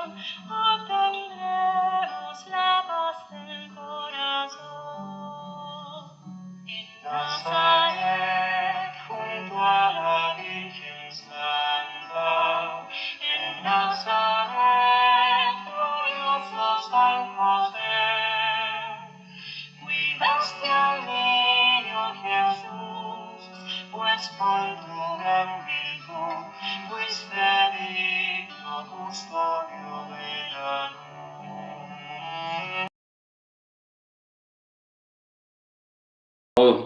obtendremos la paz del corazón. En Nazaret, junto a la Virgen Santa, en Nazaret, glorioso San José, cuidaste al niño Jesús, pues por tu gran virtud fuiste digno custodio de la luz.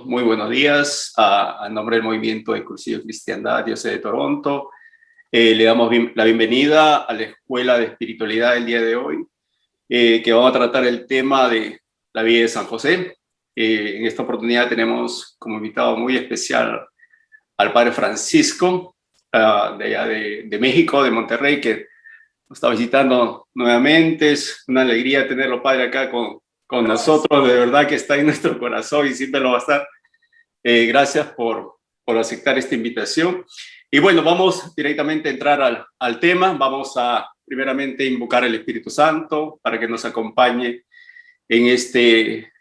Muy buenos días. A nombre del Movimiento de Cursillo Cristiandad, Diócesis de Toronto, le damos la bienvenida a la Escuela de Espiritualidad del día de hoy, que vamos a tratar el tema de la vida de San José. En esta oportunidad tenemos como invitado muy especial al Padre Francisco, de allá de México, de Monterrey, que nos está visitando nuevamente. Es una alegría tenerlo, Padre, acá con nosotros. De verdad que está en nuestro corazón y siempre lo va a estar. Gracias por aceptar esta invitación. Y bueno, vamos directamente a entrar al tema. Vamos a primeramente invocar al Espíritu Santo para que nos acompañe en este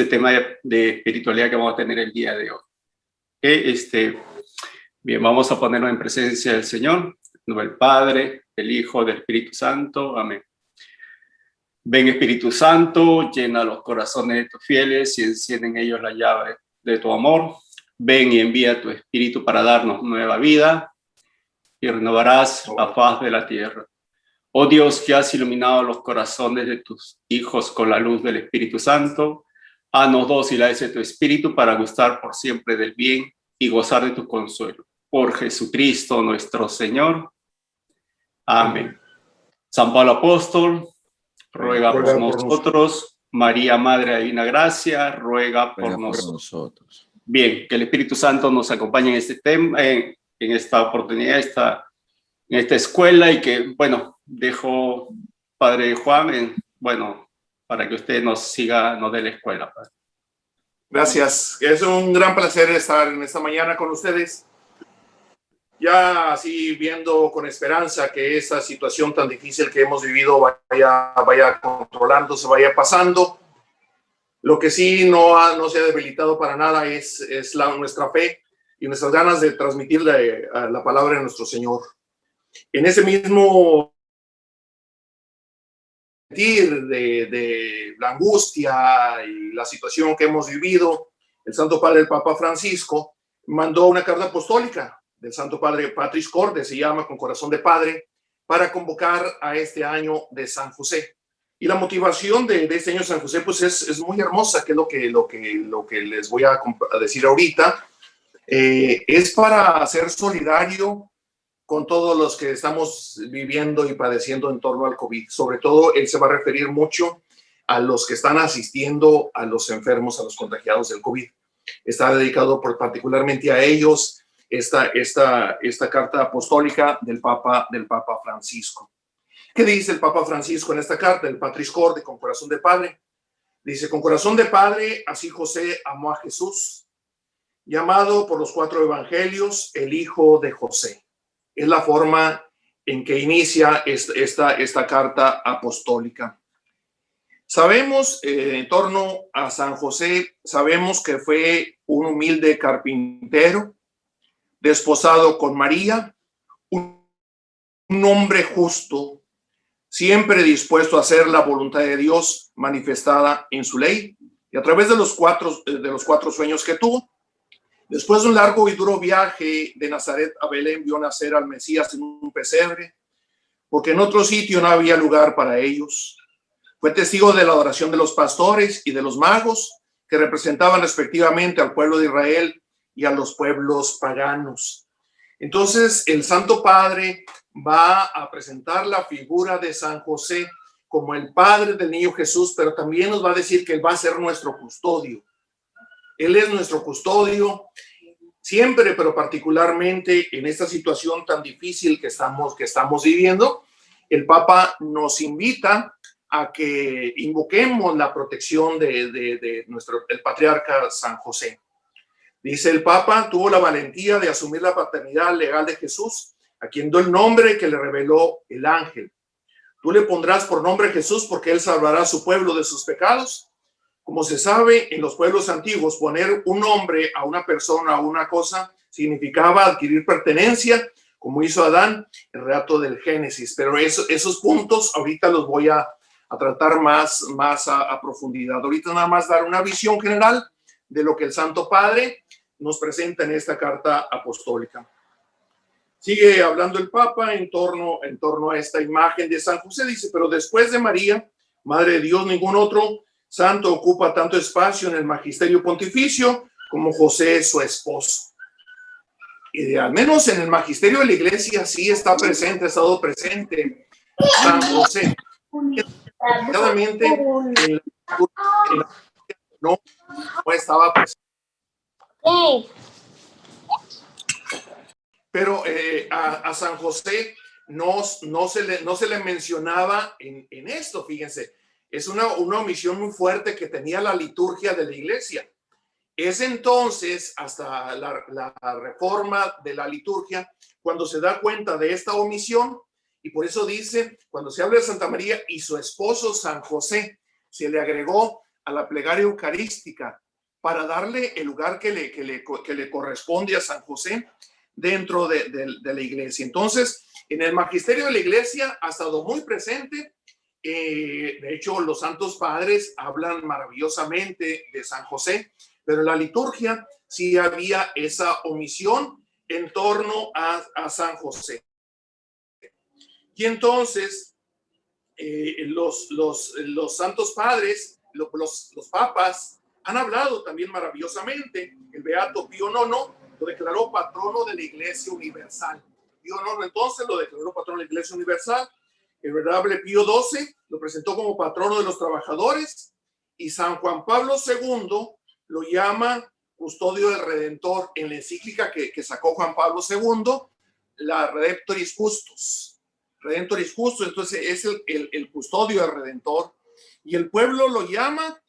tema de espiritualidad que vamos a tener el día de hoy. Bien, vamos a ponernos en presencia del Señor, en nombre del Padre, del Hijo, del Espíritu Santo. Amén. Ven, Espíritu Santo, llena los corazones de tus fieles y enciende en ellos la llave de tu amor. Ven y envía tu Espíritu para darnos nueva vida y renovarás la faz de la tierra. Oh Dios, que has iluminado los corazones de tus hijos con la luz del Espíritu Santo, haznos dóciles de tu Espíritu para gustar por siempre del bien y gozar de tu consuelo. Por Jesucristo nuestro Señor. Amén. San Pablo Apóstol, ruega por nosotros. María, Madre de Divina Gracia, ruega por nosotros. Bien, que el Espíritu Santo nos acompañe en este tema, en esta oportunidad, en esta escuela, y que, bueno, dejo, Padre Juan, para que usted nos dé la escuela, Padre. Gracias. Es un gran placer estar en esta mañana con ustedes. Ya así viendo con esperanza que esta situación tan difícil que hemos vivido vaya controlándose, vaya pasando. Lo que sí no se ha debilitado para nada es nuestra fe y nuestras ganas de transmitir la palabra de nuestro Señor. En ese mismo sentir de la angustia y la situación que hemos vivido, el Santo Padre, el Papa Francisco, mandó una carta apostólica del Santo Padre Patris Corde, se llama Con Corazón de Padre, para convocar a este año de San José. Y la motivación de este año de San José pues es muy hermosa, que es lo que les voy a decir ahorita. Es para ser solidario con todos los que estamos viviendo y padeciendo en torno al COVID. Sobre todo, él se va a referir mucho a los que están asistiendo a los enfermos, a los contagiados del COVID. Está dedicado particularmente a ellos esta carta apostólica del Papa Francisco. ¿Qué dice el Papa Francisco en esta carta, el Patris Corde, Con Corazón de Padre? Dice: con corazón de padre, así José amó a Jesús, llamado por los 4 evangelios el Hijo de José. Es la forma en que inicia esta carta apostólica. Sabemos, en torno a San José, sabemos que fue un humilde carpintero, desposado con María, un hombre justo, siempre dispuesto a hacer la voluntad de Dios manifestada en su ley, y a través de los cuatro sueños que tuvo. Después de un largo y duro viaje de Nazaret a Belén, vio nacer al Mesías en un pesebre, porque en otro sitio no había lugar para ellos. Fue testigo de la adoración de los pastores y de los magos, que representaban respectivamente al pueblo de Israel y a los pueblos paganos. Entonces, el Santo Padre va a presentar la figura de San José como el padre del niño Jesús, pero también nos va a decir que él va a ser nuestro custodio. Él es nuestro custodio siempre, pero particularmente en esta situación tan difícil que estamos viviendo. El Papa nos invita a que invoquemos la protección de el patriarca San José. Dice el Papa: tuvo la valentía de asumir la paternidad legal de Jesús, a quien dio el nombre que le reveló el ángel. Tú le pondrás por nombre Jesús porque él salvará a su pueblo de sus pecados. Como se sabe, en los pueblos antiguos, poner un nombre a una persona, a una cosa, significaba adquirir pertenencia, como hizo Adán, el relato del Génesis. Pero esos puntos ahorita los voy a tratar más a profundidad. Ahorita nada más dar una visión general de lo que el Santo Padre nos presenta en esta carta apostólica. Sigue hablando el Papa en torno a esta imagen de San José. Dice, pero después de María, Madre de Dios, ningún otro santo ocupa tanto espacio en el magisterio pontificio como José, su esposo. Y al menos en el magisterio de la iglesia sí está presente, ha estado presente San José. Claramente no estaba presente. Pero a San José no se le mencionaba en esto, fíjense. Es una omisión muy fuerte que tenía la liturgia de la iglesia. Es entonces, hasta la reforma de la liturgia, cuando se da cuenta de esta omisión, y por eso dice, cuando se habla de Santa María y su esposo San José, se le agregó a la plegaria eucarística para darle el lugar que le corresponde a San José dentro de la iglesia. Entonces, en el magisterio de la iglesia ha estado muy presente. De hecho, los santos padres hablan maravillosamente de San José, pero en la liturgia sí había esa omisión en torno a San José. Y entonces, los santos padres, los papas, han hablado también maravillosamente. El Beato Pío IX lo declaró patrono de la Iglesia Universal. Pío IX entonces lo declaró patrono de la Iglesia Universal. El venerable Pío XII lo presentó como patrono de los trabajadores y San Juan Pablo II lo llama custodio del Redentor en la encíclica que sacó Juan Pablo II, la Redemptoris Justus. Redentoris Justus, entonces es el custodio del Redentor, y el pueblo lo llama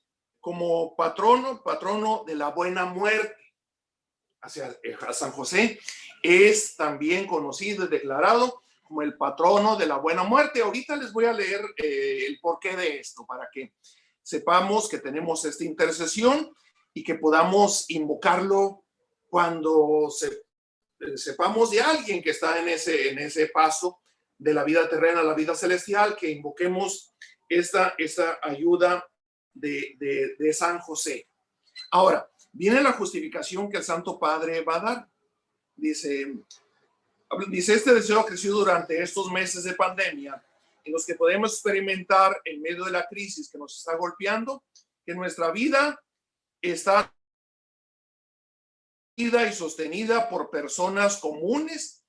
como patrono de la buena muerte. A San José es también conocido y declarado como el patrono de la buena muerte. Ahorita les voy a leer el porqué de esto para que sepamos que tenemos esta intercesión y que podamos invocarlo cuando sepamos de alguien que está en ese paso de la vida terrena a la vida celestial, que invoquemos esta ayuda de San José. Ahora, viene la justificación que el Santo Padre va a dar. Dice, este deseo ha crecido durante estos meses de pandemia en los que podemos experimentar en medio de la crisis que nos está golpeando, que nuestra vida está y sostenida por personas comunes,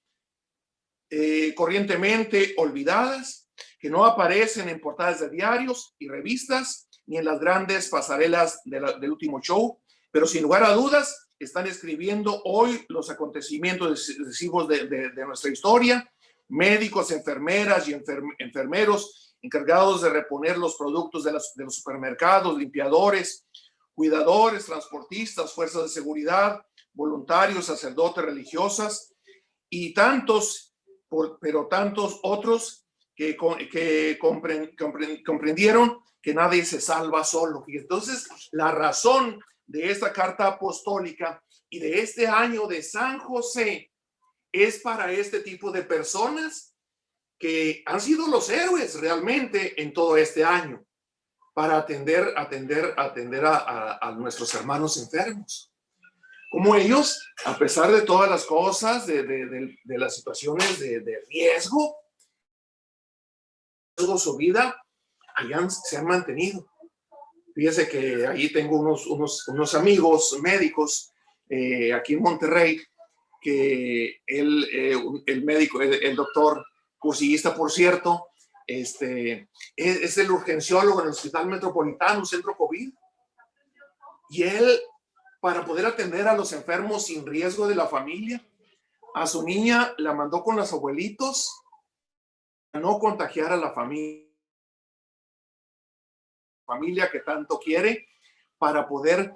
corrientemente olvidadas, que no aparecen en portadas de diarios y revistas, ni en las grandes pasarelas del último show, pero sin lugar a dudas están escribiendo hoy los acontecimientos decisivos de nuestra historia. Médicos, enfermeras y enfermeros encargados de reponer los productos de los supermercados, limpiadores, cuidadores, transportistas, fuerzas de seguridad, voluntarios, sacerdotes, religiosas y tantos otros que comprendieron que nadie se salva solo. Y entonces la razón de esta carta apostólica y de este año de San José es para este tipo de personas que han sido los héroes realmente en todo este año, para atender a nuestros hermanos enfermos. Como ellos, a pesar de todas las cosas, de las situaciones de riesgo, su vida, se han mantenido. Fíjese que ahí tengo unos amigos médicos aquí en Monterrey, que el médico, el doctor cursillista, por cierto, es el urgenciólogo en el Hospital Metropolitano, Centro COVID. Y él, para poder atender a los enfermos sin riesgo de la familia, a su niña la mandó con los abuelitos a no contagiar a la familia que tanto quiere, para poder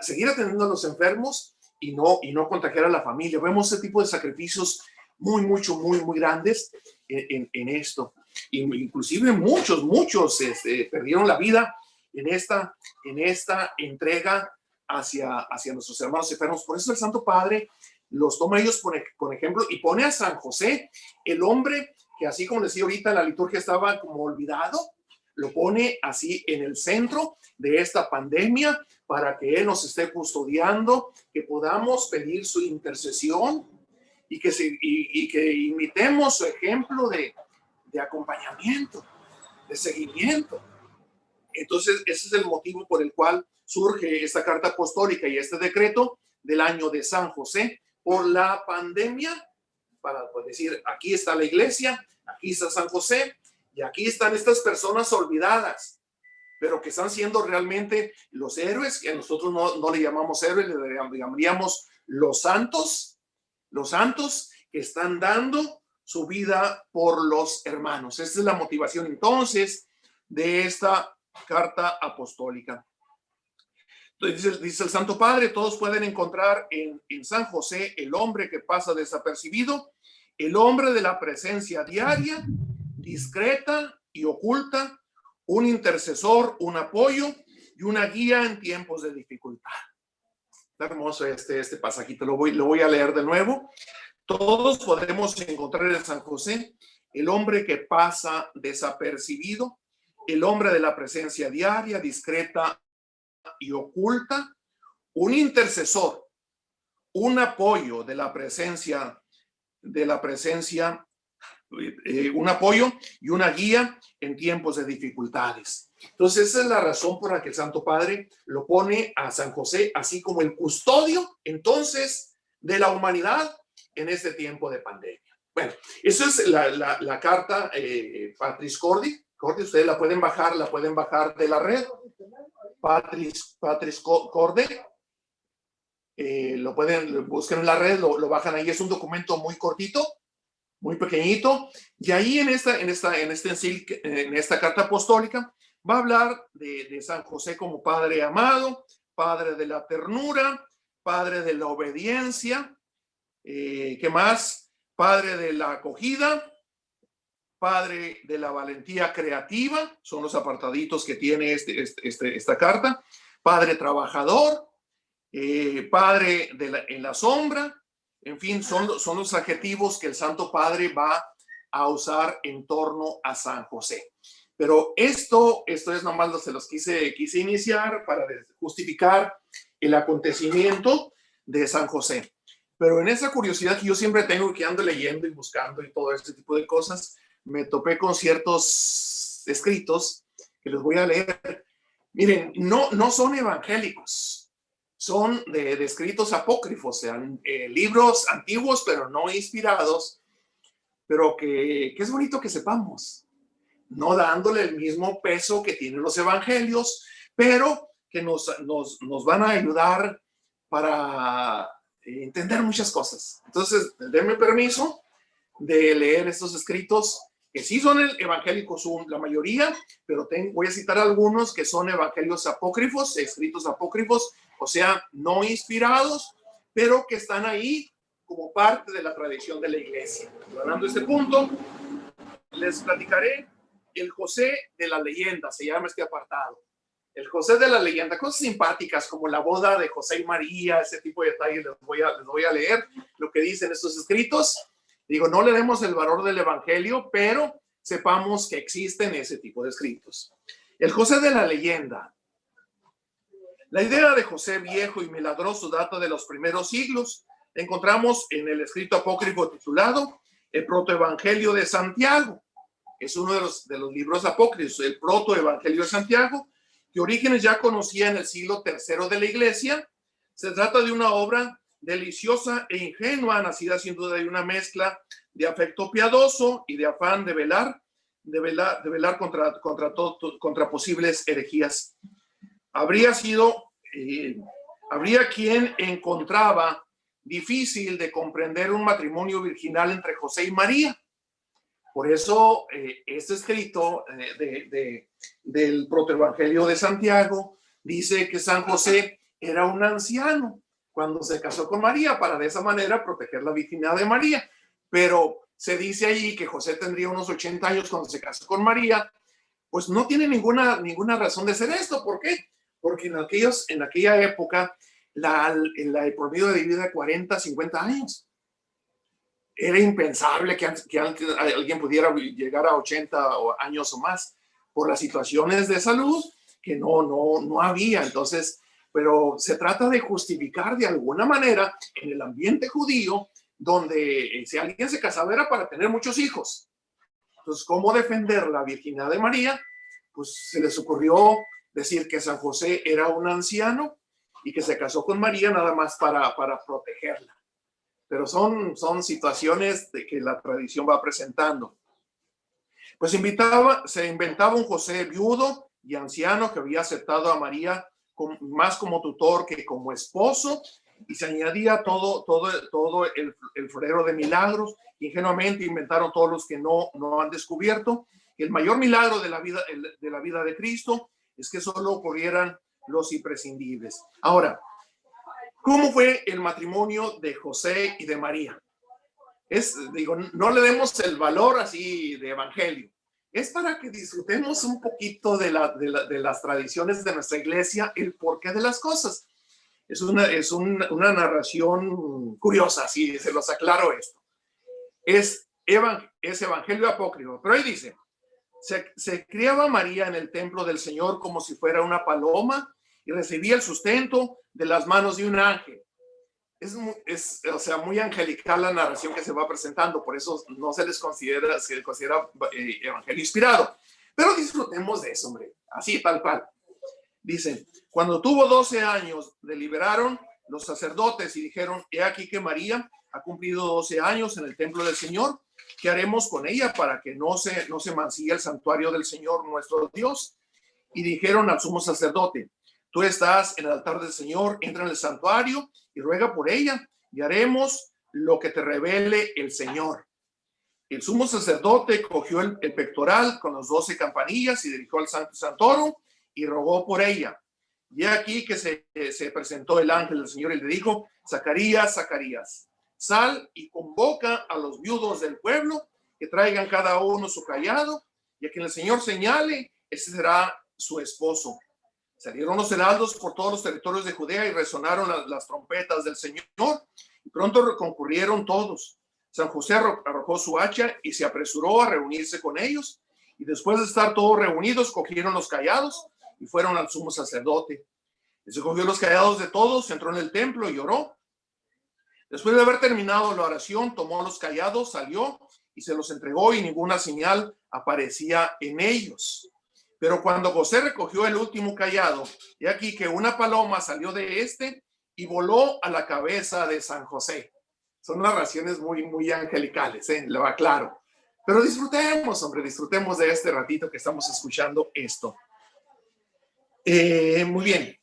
seguir atendiendo a los enfermos y no contagiar a la familia. Vemos ese tipo de sacrificios muy grandes en esto. inclusive muchos perdieron la vida en esta entrega hacia nuestros hermanos enfermos. Por eso el Santo Padre los toma ellos con ejemplo y pone a San José, el hombre que, así como decía ahorita, la liturgia estaba como olvidado, lo pone así en el centro de esta pandemia para que Él nos esté custodiando, que podamos pedir su intercesión y que imitemos su ejemplo de acompañamiento, de seguimiento. Entonces, ese es el motivo por el cual surge esta carta apostólica y este decreto del año de San José por la pandemia, para decir, aquí está la iglesia, aquí está San José, y aquí están estas personas olvidadas, pero que están siendo realmente los héroes, que nosotros no le llamamos héroes, le llamaríamos los santos que están dando su vida por los hermanos. Esta es la motivación entonces de esta carta apostólica. Entonces dice el Santo Padre, todos pueden encontrar en San José el hombre que pasa desapercibido, el hombre de la presencia diaria, discreta y oculta, un intercesor, un apoyo y una guía en tiempos de dificultad. Está hermoso este pasajito, lo voy a leer de nuevo. Todos podemos encontrar en San José el hombre que pasa desapercibido, el hombre de la presencia diaria, discreta y oculta, un intercesor, un apoyo de la presencia, un apoyo y una guía en tiempos de dificultades. Entonces, esa es la razón por la que el Santo Padre lo pone a San José así como el custodio, entonces, de la humanidad en este tiempo de pandemia. Bueno, eso es la carta Patris Cordi. Ustedes la pueden bajar de la red. Patris Corde. Lo pueden buscar en la red, lo bajan ahí. Es un documento muy cortito, muy pequeñito, y ahí en esta carta apostólica va a hablar de San José como Padre amado, Padre de la ternura, Padre de la obediencia, ¿qué más? Padre de la acogida, Padre de la valentía creativa, son los apartaditos que tiene esta carta, Padre trabajador, Padre en la sombra. En fin, son los adjetivos que el Santo Padre va a usar en torno a San José. Pero esto es nomás, se los quise iniciar para justificar el acontecimiento de San José. Pero en esa curiosidad que yo siempre tengo, que ando leyendo y buscando y todo este tipo de cosas, me topé con ciertos escritos que les voy a leer. Miren, no son evangélicos. Son de escritos apócrifos, sean libros antiguos, pero no inspirados, pero que es bonito que sepamos, no dándole el mismo peso que tienen los evangelios, pero que nos van a ayudar para entender muchas cosas. Entonces, denme permiso de leer estos escritos, que sí son evangélicos, la mayoría, pero voy a citar algunos que son evangelios apócrifos, escritos apócrifos, o sea, no inspirados, pero que están ahí como parte de la tradición de la iglesia. Hablando de este punto, les platicaré el José de la leyenda, se llama este apartado. El José de la leyenda, cosas simpáticas como la boda de José y María, ese tipo de detalles les voy a leer lo que dicen estos escritos. Digo, no le demos el valor del evangelio, pero sepamos que existen ese tipo de escritos. El José de la leyenda. La idea de José viejo y milagroso data de los primeros siglos. La encontramos en el escrito apócrifo titulado El Protoevangelio de Santiago. Es uno de los libros apócrifos, el Protoevangelio de Santiago, que Orígenes ya conocía en el siglo III de la Iglesia. Se trata de una obra deliciosa e ingenua, nacida sin duda de una mezcla de afecto piadoso y de afán de velar contra posibles herejías. Habría quien encontraba difícil de comprender un matrimonio virginal entre José y María. Por eso este escrito del Protoevangelio de Santiago dice que San José era un anciano cuando se casó con María, para de esa manera proteger la virginidad de María. Pero se dice ahí que José tendría unos 80 años cuando se casó con María, pues no tiene ninguna razón de ser esto. ¿Por qué? Porque en aquella época el promedio de vida de 40, 50 años. Era impensable que alguien pudiera llegar a 80 años o más por las situaciones de salud que no había. Entonces, pero se trata de justificar de alguna manera en el ambiente judío, donde si alguien se casaba era para tener muchos hijos. Entonces, ¿cómo defender la virginidad de María? Pues se les ocurrió decir que San José era un anciano y que se casó con María nada más para protegerla. Pero son situaciones de que la tradición va presentando. Pues se inventaba un José viudo y anciano que había aceptado a María más como tutor que como esposo, y se añadía todo el florero de milagros. Ingenuamente inventaron todos los que no han descubierto que el mayor milagro de la vida de Cristo es que solo ocurrieran los imprescindibles. Ahora, ¿cómo fue el matrimonio de José y de María? No le demos el valor así de evangelio. Es para que disfrutemos un poquito de las tradiciones de nuestra iglesia, el porqué de las cosas. Es una narración curiosa, si se los aclaro esto. Es evangelio apócrifo, pero ahí dice, se criaba María en el templo del Señor como si fuera una paloma y recibía el sustento de las manos de un ángel. O sea, muy angelical la narración que se va presentando, por eso no se les considera evangelio inspirado. Pero disfrutemos de eso, hombre, así tal cual. Dicen, cuando tuvo 12 años, deliberaron los sacerdotes y dijeron, he aquí que María ha cumplido 12 años en el templo del Señor. ¿Qué haremos con ella para que no se mancille el santuario del Señor nuestro Dios? Y dijeron al sumo sacerdote, tú estás en el altar del Señor, entra en el santuario y ruega por ella, y haremos lo que te revele el Señor. El sumo sacerdote cogió el pectoral con las 12 campanillas y dirigió al santo santorum y rogó por ella. Y aquí que se presentó el ángel del Señor y le dijo, Zacarías, Zacarías, sal y convoca a los viudos del pueblo, que traigan cada uno su cayado, y a quien el Señor señale, ese será su esposo. Salieron los heraldos por todos los territorios de Judea y resonaron las trompetas del Señor, y pronto concurrieron todos. San José arrojó su hacha y se apresuró a reunirse con ellos, y después de estar todos reunidos, cogieron los cayados y fueron al sumo sacerdote. Y se cogió los cayados de todos, entró en el templo y oró. Después de haber terminado la oración, tomó los cayados, salió y se los entregó, y ninguna señal aparecía en ellos. Pero cuando José recogió el último cayado, he aquí que una paloma salió de este y voló a la cabeza de San José. Son narraciones muy angelicales, lo aclaro. Pero disfrutemos, hombre, disfrutemos de este ratito que estamos escuchando esto. Muy bien.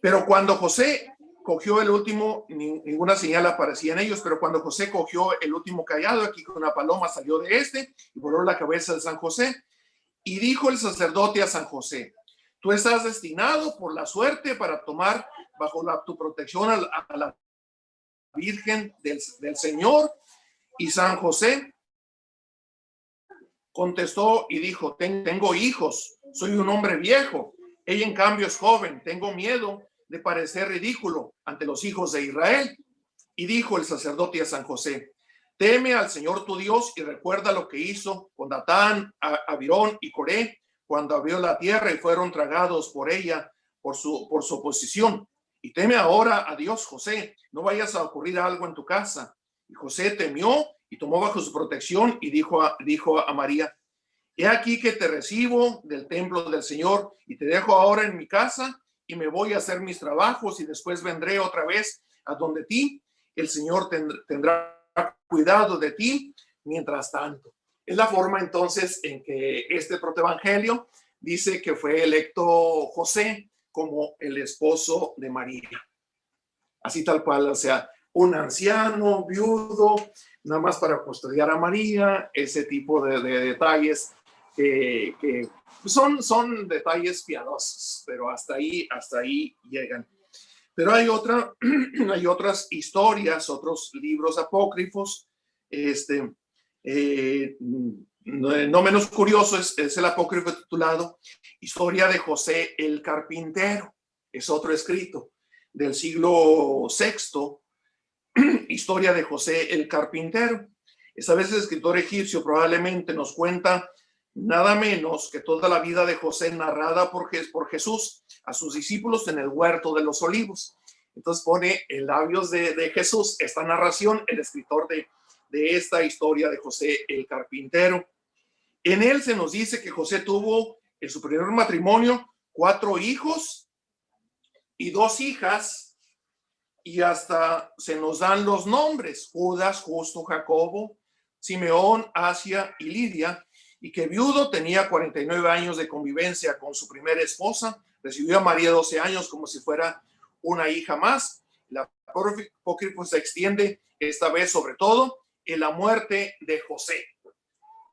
Pero cuando José cogió el último, ninguna señal aparecía en ellos, pero cuando José cogió el último cayado, aquí con una paloma salió de este y voló a la cabeza de San José. Y dijo el sacerdote a San José, tú estás destinado por la suerte para tomar bajo tu protección a la Virgen del Señor. Y San José contestó y dijo, tengo hijos, soy un hombre viejo, ella en cambio es joven, tengo miedo de parecer ridículo ante los hijos de Israel. Y dijo el sacerdote a San José, teme al Señor tu Dios y recuerda lo que hizo con Datán, Abirón y Coré cuando abrió la tierra y fueron tragados por ella por su oposición. Y teme ahora a Dios, José, no vayas a ocurrir algo en tu casa. Y José temió y tomó bajo su protección y dijo a María, he aquí que te recibo del templo del Señor y te dejo ahora en mi casa y me voy a hacer mis trabajos y después vendré otra vez a donde ti. El Señor tendrá cuidado de ti mientras tanto. Es la forma entonces en que este protoevangelio dice que fue electo José como el esposo de María. Así tal cual, o sea, un anciano, viudo, nada más para custodiar a María, ese tipo de detalles que son detalles piadosos, pero hasta ahí llegan. Pero hay otras historias, otros libros apócrifos, No menos curioso es el apócrifo titulado Historia de José el Carpintero. Es otro escrito del siglo VI, Historia de José el Carpintero. Esta vez el escritor egipcio probablemente nos cuenta nada menos que toda la vida de José narrada por Jesús a sus discípulos en el huerto de los olivos. Entonces pone en labios de Jesús esta narración, el escritor de esta historia de José el Carpintero. En él se nos dice que José tuvo en su primer matrimonio 4 hijos y 2 hijas, y hasta se nos dan los nombres: Judas, Justo, Jacobo, Simeón, Asia y Lidia, y que viudo tenía 49 años de convivencia con su primera esposa. Recibió a María 12 años como si fuera una hija más. La apócrifo se extiende esta vez sobre todo en la muerte de José.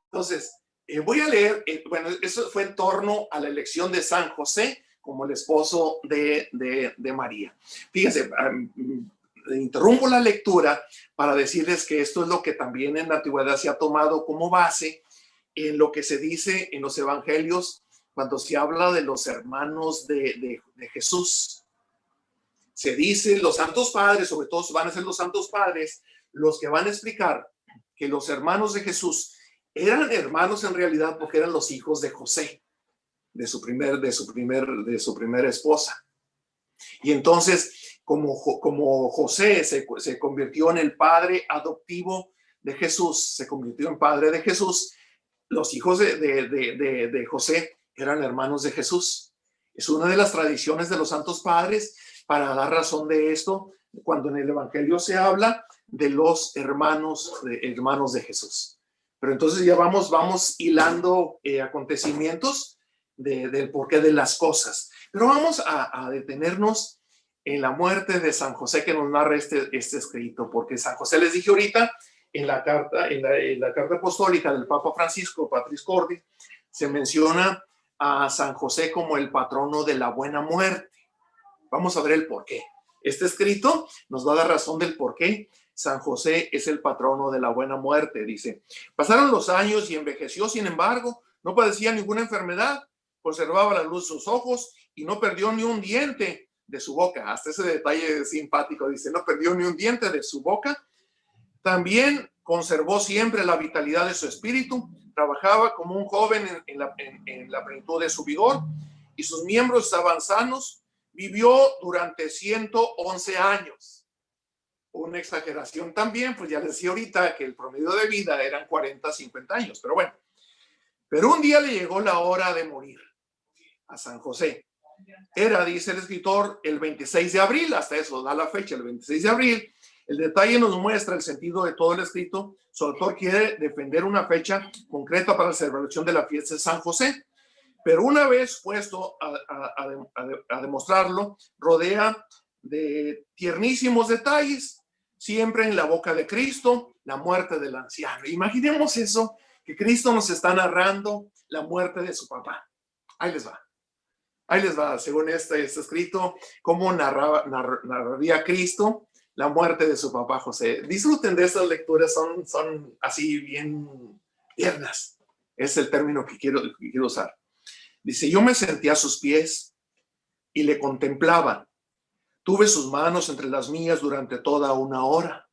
Entonces, voy a leer, bueno, eso fue en torno a la elección de San José como el esposo de María. Fíjense, interrumpo la lectura para decirles que esto es lo que también en la antigüedad se ha tomado como base en lo que se dice en los evangelios cuando se habla de los hermanos de Jesús. Se dice, los santos padres, sobre todo van a ser los santos padres, los que van a explicar que los hermanos de Jesús eran hermanos en realidad porque eran los hijos de José, de su primera esposa. Y entonces, como José se convirtió en el padre adoptivo de Jesús, se convirtió en padre de Jesús, los hijos de José eran hermanos de Jesús. Es una de las tradiciones de los santos padres para dar razón de esto, cuando en el evangelio se habla de los hermanos de Jesús. Pero entonces ya vamos hilando acontecimientos del porqué de las cosas. Pero vamos a detenernos en la muerte de San José que nos narra este escrito, porque San José, les dije ahorita, en la carta apostólica del Papa Francisco, Patris Corde, se menciona a San José como el patrono de la buena muerte. Vamos a ver el porqué. Este escrito nos va a dar razón del porqué San José es el patrono de la buena muerte. Dice: pasaron los años y envejeció, sin embargo, no padecía ninguna enfermedad, conservaba la luz de sus ojos y no perdió ni un diente de su boca. Hasta ese detalle simpático, dice, no perdió ni un diente de su boca. También conservó siempre la vitalidad de su espíritu, trabajaba como un joven en la plenitud de su vigor y sus miembros estaban sanos. Vivió durante 111 años. Una exageración también, pues ya les decía ahorita que el promedio de vida eran 40, 50 años, pero bueno. Pero un día le llegó la hora de morir a San José. Era, dice el escritor, el 26 de abril, hasta eso da la fecha, el 26 de abril. El detalle nos muestra el sentido de todo el escrito. Su autor quiere defender una fecha concreta para la celebración de la fiesta de San José. Pero una vez puesto a demostrarlo, rodea de tiernísimos detalles, siempre en la boca de Cristo, la muerte del anciano. Imaginemos eso, que Cristo nos está narrando la muerte de su papá. Ahí les va, según este escrito, cómo narraría Cristo la muerte de su papá José. Disfruten de estas lecturas, son así bien tiernas. Es el término que quiero usar. Dice: yo me senté a sus pies y le contemplaba. Tuve sus manos entre las mías durante toda una hora.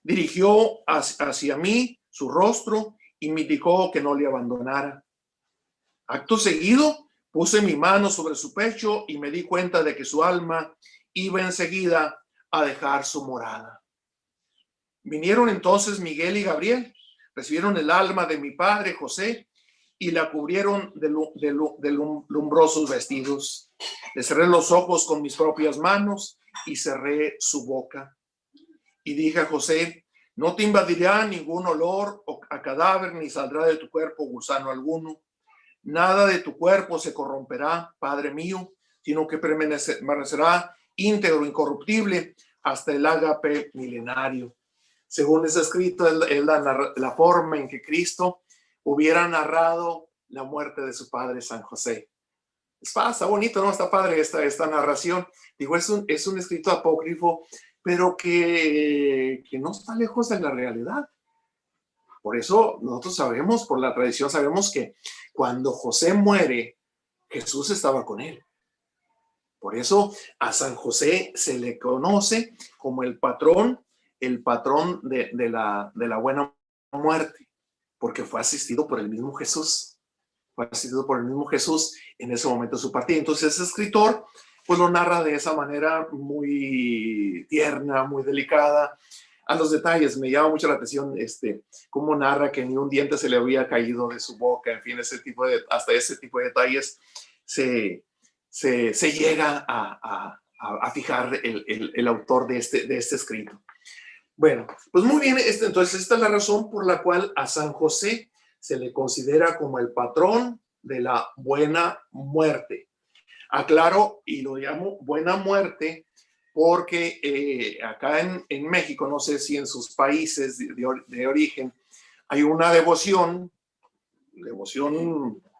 Dirigió hacia mí su rostro y me indicó que no le abandonara. Acto seguido, puse mi mano sobre su pecho y me di cuenta de que su alma iba enseguida a dejar su morada. Vinieron entonces Miguel y Gabriel, recibieron el alma de mi padre José y la cubrieron de lumbrosos vestidos. Le cerré los ojos con mis propias manos y cerré su boca. Y dije a José: no te invadirá ningún olor a cadáver, ni saldrá de tu cuerpo gusano alguno. Nada de tu cuerpo se corromperá, Padre mío, sino que permanecerá íntegro, incorruptible, hasta el ágape milenario. Según es escrito, es la forma en que Cristo hubiera narrado la muerte de su padre San José. Está bonito, ¿no? Está padre esta narración. Digo, es un escrito apócrifo, pero que no está lejos de la realidad. Por eso nosotros sabemos, por la tradición sabemos que cuando José muere, Jesús estaba con él. Por eso a San José se le conoce como el patrón de la buena muerte, porque fue asistido por el mismo Jesús. Fue asistido por el mismo Jesús en ese momento de su partida. Entonces ese escritor pues lo narra de esa manera muy tierna, muy delicada. A los detalles, me llama mucho la atención cómo narra que ni un diente se le había caído de su boca, en fin, hasta ese tipo de detalles se llega a fijar el autor de este escrito. Bueno, pues muy bien, entonces esta es la razón por la cual a San José se le considera como el patrón de la buena muerte. Aclaro y lo llamo buena muerte porque acá en México, no sé si en sus países de origen, hay una devoción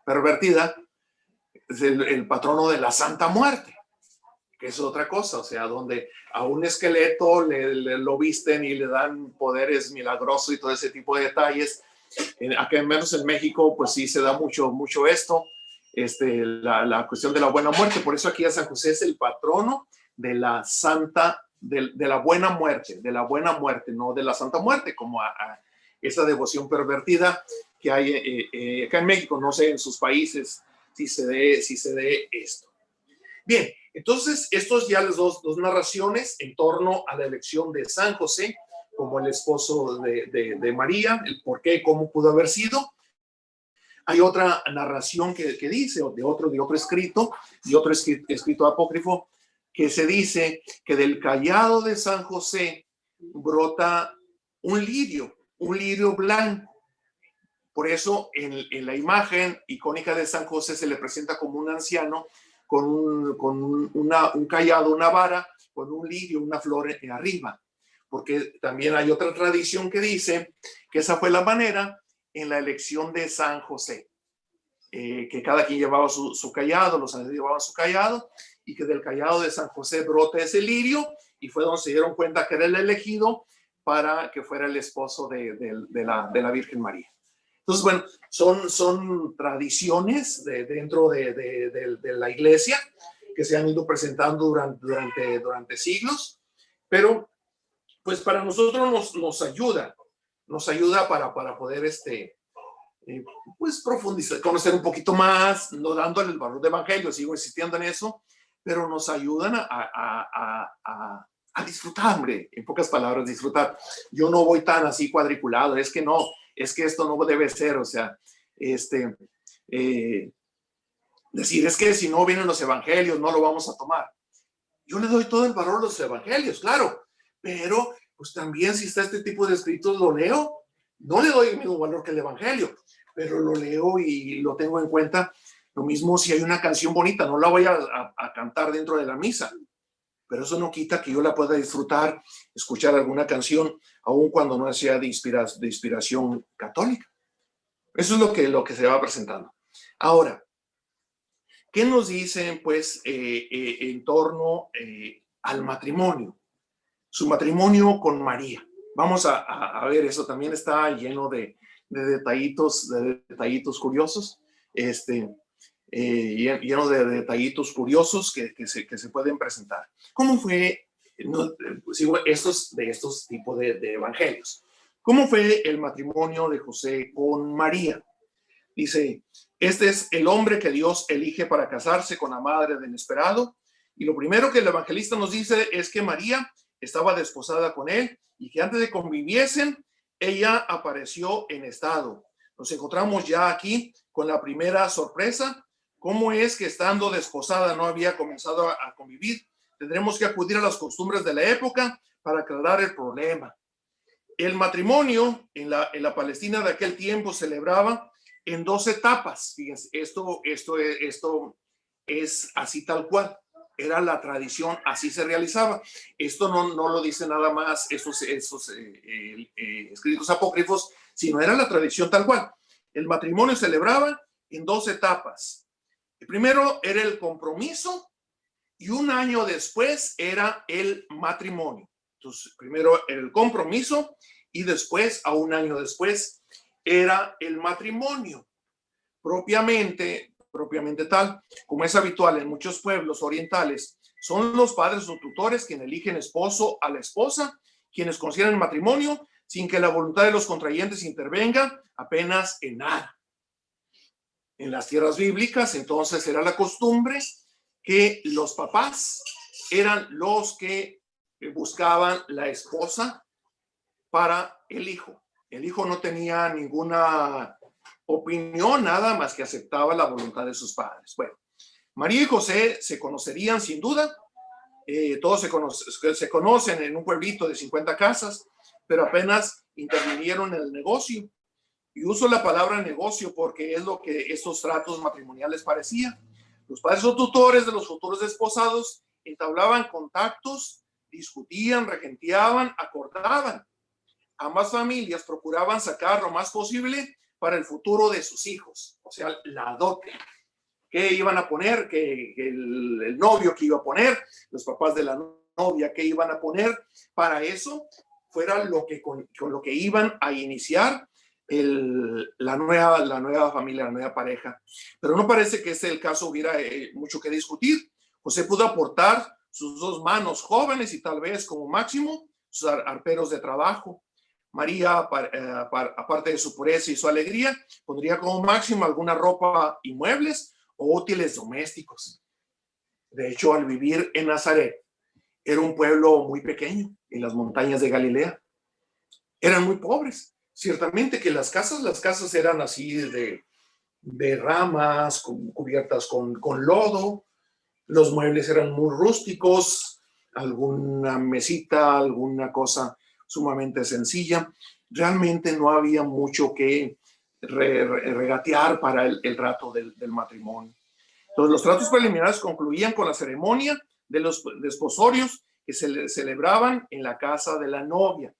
pervertida, es el patrono de la Santa Muerte, que es otra cosa, o sea, donde a un esqueleto lo visten y le dan poderes milagrosos y todo ese tipo de detalles. Acá menos en México, pues sí se da mucho esto, la cuestión de la buena muerte. Por eso aquí a San José es el patrono de la de la buena muerte, no de la Santa Muerte, como a esa devoción pervertida que hay acá en México. No sé en sus países si se dé esto. Bien, entonces estos ya las dos narraciones en torno a la elección de San José como el esposo de María, el por qué, cómo pudo haber sido. Hay otra narración que dice, de otro escrito apócrifo, que se dice que del cayado de San José brota un lirio blanco. Por eso en la imagen icónica de San José se le presenta como un anciano con un cayado, una vara, con un lirio, una flor arriba. Porque también hay otra tradición que dice que esa fue la manera en la elección de San José, que cada quien llevaba su cayado, los ancianos llevaban su cayado, y que del cayado de San José brota ese lirio, y fue donde se dieron cuenta que era el elegido para que fuera el esposo de la Virgen María. Entonces, bueno, son tradiciones dentro de la iglesia que se han ido presentando durante siglos, pero pues para nosotros nos ayuda para poder pues profundizar, conocer un poquito más, no dándole el valor de evangelio, sigo insistiendo en eso, pero nos ayudan a disfrutar, hombre, en pocas palabras, disfrutar. Yo no voy tan así cuadriculado, es que esto no debe ser, o sea, decir, es que si no vienen los evangelios, no lo vamos a tomar. Yo le doy todo el valor a los evangelios, claro, pero pues también si está este tipo de escritos lo leo, no le doy el mismo valor que el evangelio, pero lo leo y lo tengo en cuenta. Lo mismo si hay una canción bonita, no la voy a cantar dentro de la misa, pero eso no quita que yo la pueda disfrutar, escuchar alguna canción, aun cuando no sea de inspiración católica. Eso es lo que se va presentando. Ahora, ¿qué nos dicen pues en torno al matrimonio? Su matrimonio con María. Vamos a ver, eso también está lleno de detallitos curiosos, lleno de detallitos curiosos que se pueden presentar. ¿Cómo fue estos tipos de evangelios? ¿Cómo fue el matrimonio de José con María? Dice, este es el hombre que Dios elige para casarse con la madre del esperado. Y lo primero que el evangelista nos dice es que María estaba desposada con él y que antes de conviviesen, ella apareció en estado. Nos encontramos ya aquí con la primera sorpresa. ¿Cómo es que estando desposada no había comenzado a convivir? Tendremos que acudir a las costumbres de la época para aclarar el problema. El matrimonio en la Palestina de aquel tiempo celebraba en 2 etapas. Fíjense, esto es así tal cual. Era la tradición, así se realizaba. Esto no lo dice nada más esos escritos apócrifos, sino era la tradición tal cual. El matrimonio se celebraba en 2 etapas. El primero era el compromiso y un año después era el matrimonio. Entonces, primero era el compromiso y después, a un año después, era el matrimonio. Propiamente tal, como es habitual en muchos pueblos orientales, son los padres o tutores quienes eligen esposo a la esposa, quienes consideran el matrimonio sin que la voluntad de los contrayentes intervenga apenas en nada. En las tierras bíblicas, entonces, era la costumbre que los papás eran los que buscaban la esposa para el hijo. El hijo no tenía ninguna opinión, nada más que aceptaba la voluntad de sus padres. Bueno, María y José se conocerían sin duda. Todos se conocen en un pueblito de 50 casas, pero apenas intervinieron en el negocio. Y uso la palabra negocio porque es lo que estos tratos matrimoniales parecían. Los padres o tutores de los futuros desposados entablaban contactos, discutían, regenteaban, acordaban. Ambas familias procuraban sacar lo más posible para el futuro de sus hijos, o sea, la dote. ¿Qué iban a poner? Que el novio que iba a poner, los papás de la novia que iban a poner, para eso fuera lo que con lo que iban a iniciar la nueva familia, la nueva pareja. Pero no parece que ese el caso, hubiera mucho que discutir. José pudo aportar sus 2 manos jóvenes y tal vez como máximo sus arperos de trabajo. María, aparte de su pureza y su alegría, pondría como máximo alguna ropa y muebles o útiles domésticos. De hecho, al vivir en Nazaret, era un pueblo muy pequeño en las montañas de Galilea. Eran muy pobres. Ciertamente que las casas eran así de ramas, cubiertas con lodo. Los muebles eran muy rústicos, alguna mesita, alguna cosa sumamente sencilla. Realmente no había mucho que regatear para el trato del matrimonio. Entonces, los tratos preliminares concluían con la ceremonia de los desposorios que se celebraban en la casa de la novia.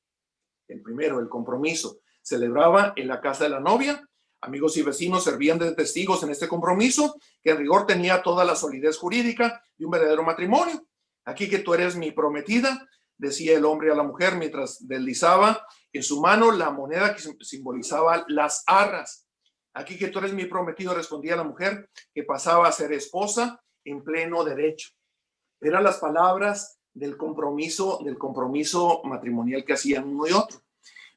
El primero, el compromiso, celebraba en la casa de la novia. Amigos y vecinos servían de testigos en este compromiso, que en rigor tenía toda la solidez jurídica de un verdadero matrimonio. Aquí que tú eres mi prometida, decía el hombre a la mujer mientras deslizaba en su mano la moneda que simbolizaba las arras. Aquí que tú eres mi prometido, respondía la mujer, que pasaba a ser esposa en pleno derecho. Eran las palabras del compromiso matrimonial que hacían uno y otro.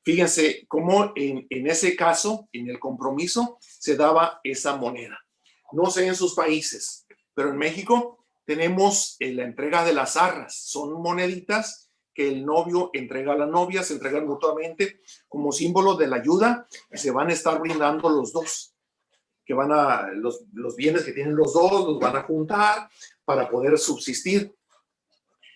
Fíjense cómo en ese caso, en el compromiso, se daba esa moneda. No sé en sus países, pero en México tenemos la entrega de las arras. Son moneditas que el novio entrega a la novia, se entregan mutuamente como símbolo de la ayuda y se van a estar brindando los dos, que van a, los bienes que tienen los dos, los van a juntar para poder subsistir.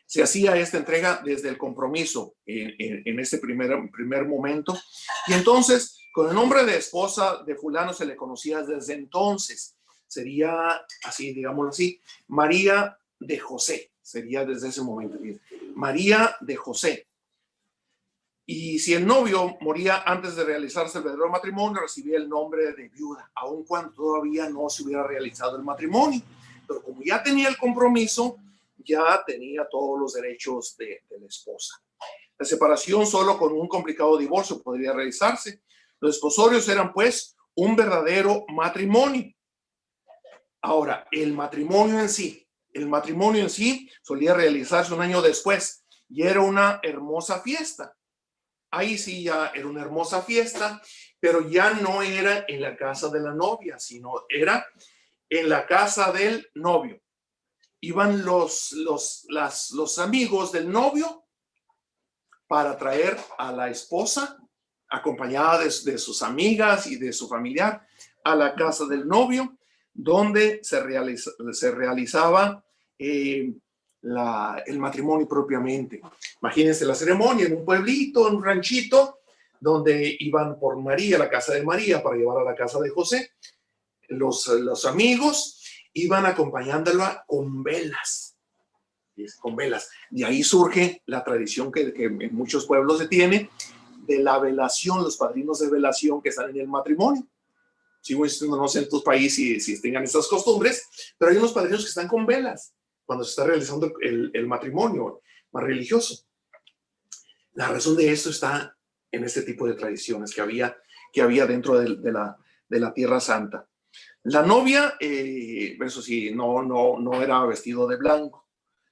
Se hacía esta entrega desde el compromiso en este primer momento. Y entonces, con el nombre de esposa de fulano se le conocía desde entonces. Sería así, digámoslo así, María de José. Sería desde ese momento. María de José. Y si el novio moría antes de realizarse el verdadero matrimonio, recibía el nombre de viuda, aun cuando todavía no se hubiera realizado el matrimonio. Pero como ya tenía el compromiso, ya tenía todos los derechos de la esposa. La separación solo con un complicado divorcio podría realizarse. Los desposorios eran pues un verdadero matrimonio. Ahora, el matrimonio en sí solía realizarse un año después y era una hermosa fiesta. Ahí sí ya era una hermosa fiesta, pero ya no era en la casa de la novia, sino era en la casa del novio. Iban los amigos del novio para traer a la esposa, acompañada de sus amigas y de su familiar, a la casa del novio, donde se realizaba el matrimonio propiamente. Imagínense la ceremonia en un pueblito, en un ranchito, donde iban por María, la casa de María, para llevar a la casa de José. Los amigos iban acompañándola con velas. Con velas. De ahí surge la tradición que en muchos pueblos se tiene de la velación, los padrinos de velación que están en el matrimonio. Sigo insistiendo, no sé en tus países si tengan esas costumbres, pero hay unos padrinos que están con velas cuando se está realizando el matrimonio más religioso. La razón de esto está en este tipo de tradiciones que había dentro de la Tierra Santa. La novia, eso sí, no era vestido de blanco,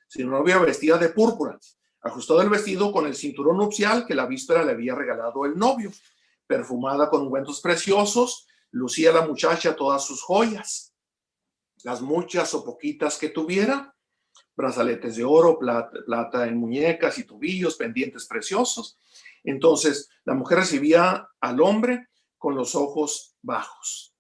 sino novia vestida de púrpura, ajustado el vestido con el cinturón nupcial que la víspera le había regalado el novio, perfumada con ungüentos preciosos, lucía la muchacha todas sus joyas, las muchas o poquitas que tuviera, brazaletes de oro, plata en muñecas y tobillos, pendientes preciosos. Entonces la mujer recibía al hombre con los ojos bajos.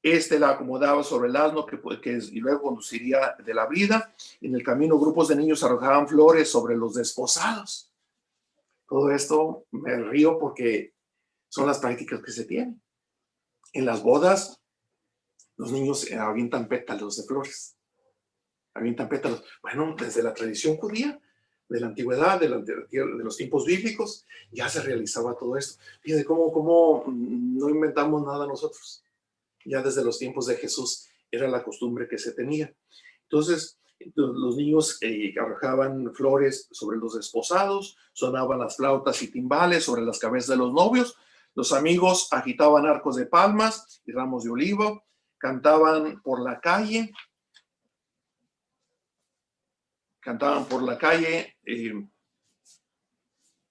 Este la acomodaba sobre el asno y luego conduciría de la vida. En el camino grupos de niños arrojaban flores sobre los desposados. Todo esto me río porque son las prácticas que se tienen. En las bodas, los niños avientan pétalos de flores. Avientan pétalos. Bueno, desde la tradición judía, de la antigüedad, de los tiempos bíblicos, ya se realizaba todo esto. Fíjate cómo no inventamos nada nosotros. Ya desde los tiempos de Jesús era la costumbre que se tenía. Entonces, los niños arrojaban flores sobre los desposados, sonaban las flautas y timbales sobre las cabezas de los novios, los amigos agitaban arcos de palmas y ramos de olivo, cantaban por la calle,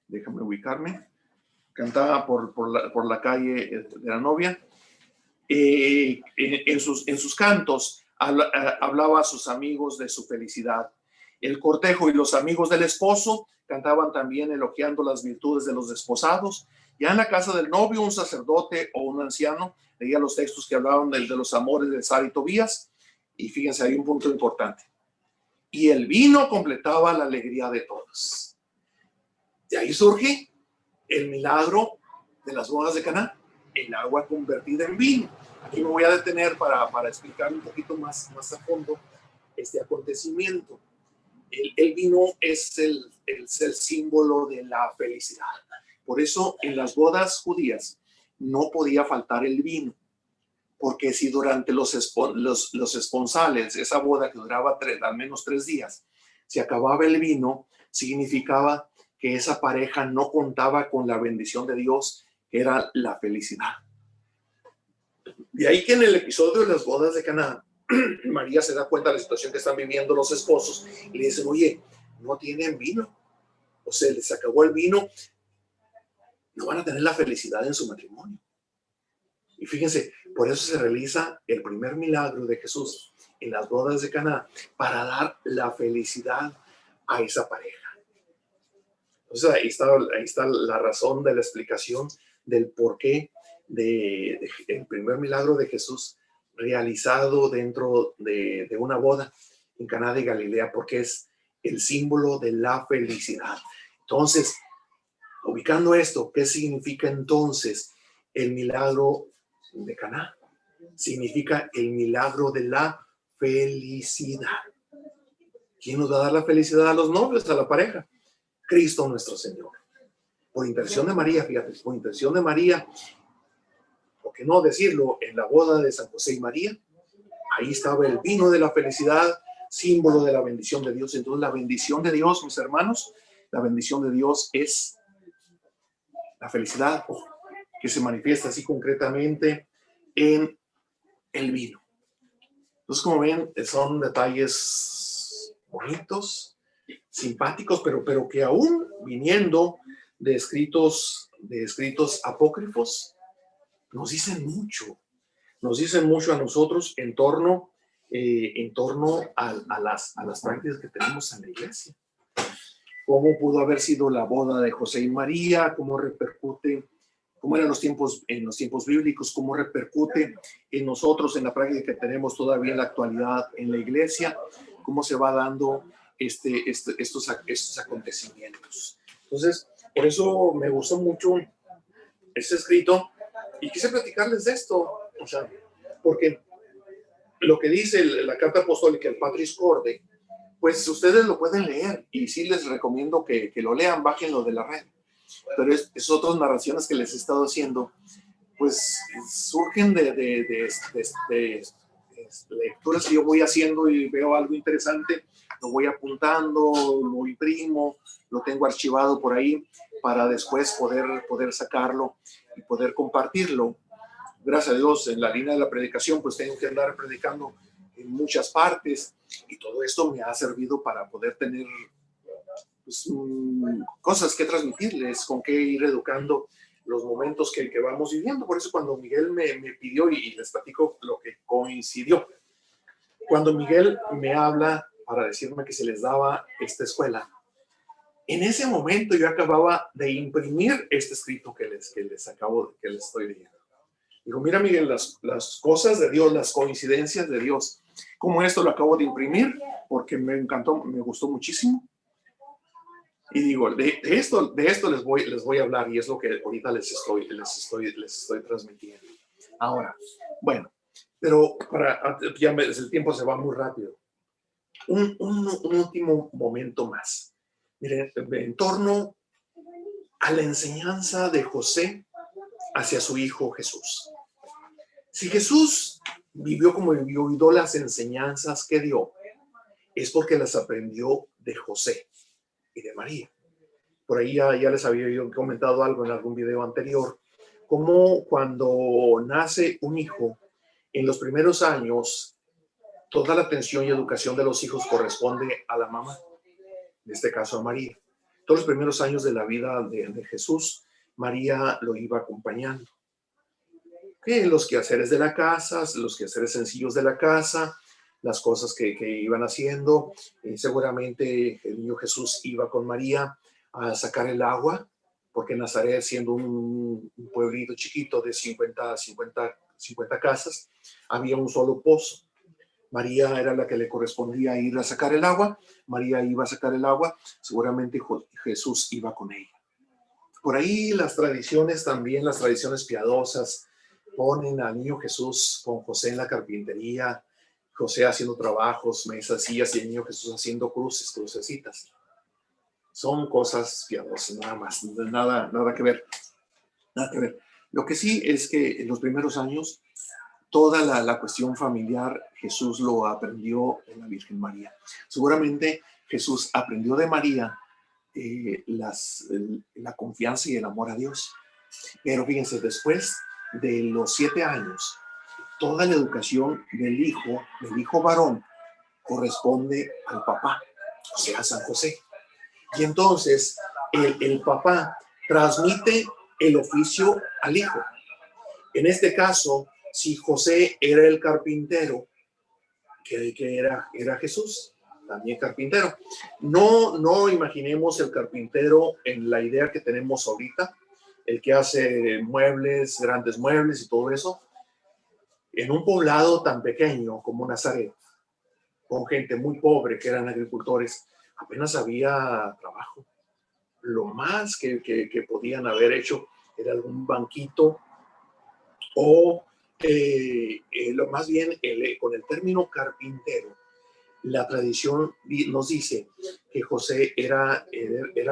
déjame ubicarme, cantaba por la calle de la novia. En sus cantos hablaba a sus amigos de su felicidad. El cortejo y los amigos del esposo cantaban también elogiando las virtudes de los desposados. Ya en la casa del novio, un sacerdote o un anciano leía los textos que hablaban de los amores de Sara y Tobías. Y fíjense, hay un punto importante. Y el vino completaba la alegría de todos. De ahí surge el milagro de las bodas de Caná, el agua convertida en vino. Aquí me voy a detener para explicar un poquito más a fondo este acontecimiento. El vino es el símbolo de la felicidad. Por eso en las bodas judías no podía faltar el vino, porque si durante los esponsales, esa boda que duraba al menos 3 días, se acababa el vino, significaba que esa pareja no contaba con la bendición de Dios, que era la felicidad. De ahí que en el episodio de las bodas de Caná, María se da cuenta de la situación que están viviendo los esposos y le dicen, oye, no tienen vino, o sea, les acabó el vino, no van a tener la felicidad en su matrimonio. Y fíjense, por eso se realiza el primer milagro de Jesús en las bodas de Caná, para dar la felicidad a esa pareja. Entonces ahí está la razón de la explicación del porqué el primer milagro de Jesús realizado dentro de una boda en Caná de Galilea, porque es el símbolo de la felicidad. Entonces, ubicando esto, ¿qué significa entonces el milagro de Caná? Significa el milagro de la felicidad. ¿Quién nos va a dar la felicidad a los novios, a la pareja? Cristo nuestro Señor. Por intercesión de María, fíjate, por intercesión de María, ¿por qué no decirlo? En la boda de San José y María, ahí estaba el vino de la felicidad, símbolo de la bendición de Dios. Entonces la bendición de Dios, mis hermanos, la bendición de Dios es la felicidad que se manifiesta así concretamente en el vino. Entonces, como ven, son detalles bonitos, simpáticos, pero que aún viniendo de escritos apócrifos, nos dicen mucho a nosotros en torno a las prácticas que tenemos en la iglesia. Cómo pudo haber sido la boda de José y María, cómo repercute, cómo eran en los tiempos bíblicos, cómo repercute en nosotros, en la práctica que tenemos todavía en la actualidad en la iglesia, cómo se va dando estos acontecimientos. Entonces, por eso me gustó mucho este escrito y quise platicarles de esto, o sea, porque lo que dice la carta apostólica, el Patris Corde, pues ustedes lo pueden leer y sí les recomiendo que lo lean, bájenlo de la red. Pero es otras narraciones que les he estado haciendo, pues surgen de lecturas que yo voy haciendo y veo algo interesante, lo voy apuntando, lo imprimo, lo tengo archivado por ahí para después poder sacarlo y poder compartirlo. Gracias a Dios, en la línea de la predicación, pues tengo que andar predicando en muchas partes y todo esto me ha servido para poder tener pues, cosas que transmitirles, con qué ir educando los momentos que vamos viviendo. Por eso cuando Miguel me pidió, y les platico lo que coincidió, cuando Miguel me habla para decirme que se les daba esta escuela, en ese momento yo acababa de imprimir este escrito que les estoy leyendo. Digo, mira Miguel, las cosas de Dios, las coincidencias de Dios, como esto lo acabo de imprimir porque me encantó, me gustó muchísimo. Y digo, de esto les voy a hablar, y es lo que ahorita les estoy transmitiendo. Ahora, bueno, pero el tiempo se va muy rápido. Un último momento más. Miren, en torno a la enseñanza de José hacia su hijo Jesús. Si Jesús vivió como vivió y dio las enseñanzas que dio, es porque las aprendió de José y de María. Por ahí ya les había yo comentado algo en algún video anterior, como cuando nace un hijo, en los primeros años, toda la atención y educación de los hijos corresponde a la mamá, en este caso a María. Todos los primeros años de la vida de Jesús, María lo iba acompañando. Que los quehaceres de la casa, los quehaceres sencillos de la casa, las cosas que iban haciendo. Seguramente el niño Jesús iba con María a sacar el agua, porque Nazaret, siendo un pueblito chiquito de 50 casas, había un solo pozo. María era la que le correspondía ir a sacar el agua. María iba a sacar el agua, seguramente Jesús iba con ella. Por ahí las tradiciones también, las tradiciones piadosas, ponen al niño Jesús con José en la carpintería, José haciendo trabajos, mesas, sillas, y el niño Jesús haciendo crucecitas. Son cosas piadosas, nada más, nada que ver. Nada que ver. Lo que sí es que en los primeros años, toda la cuestión familiar, Jesús lo aprendió en la Virgen María. Seguramente Jesús aprendió de María la confianza y el amor a Dios. Pero fíjense, después de los 7 años, toda la educación del hijo varón, corresponde al papá, o sea, a San José. Y entonces el papá transmite el oficio al hijo. En este caso, si José era el carpintero, que era Jesús, también carpintero. No imaginemos el carpintero en la idea que tenemos ahorita, el que hace muebles, grandes muebles y todo eso. En un poblado tan pequeño como Nazaret, con gente muy pobre que eran agricultores, apenas había trabajo. Lo más que podían haber hecho era algún banquito o lo más bien con el término carpintero. La tradición nos dice que José era